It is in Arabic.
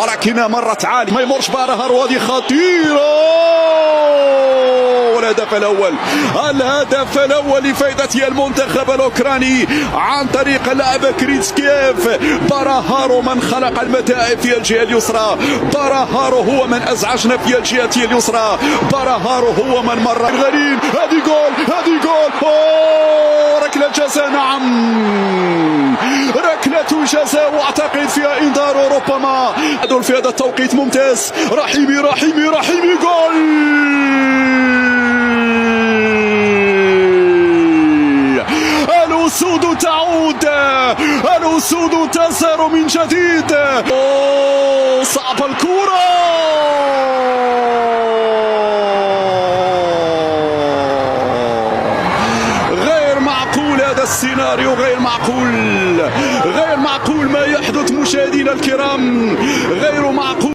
ولكنها مرت عالي ما يمرش بها. وهذه خطيرة. الهدف الأول لفائدة المنتخب الأوكراني عن طريق اللاعب كريتسكيف. باراهارو من خلق المتاعب في الجهة اليسرى. باراهارو هو من أزعجنا في الجهة اليسرى. باراهارو هو من مر غريب. هذه جول. ركلة جزاء. نعم ركلة جزاء واعتقد فيها انذار ربما في هذا التوقيت. ممتاز. رحيمي جول. الأسود تعود. الأسود تزهر من جديد. صعب الكرة. غير معقول هذا السيناريو. غير معقول ما يحدث مشاهدينا الكرام. غير معقول.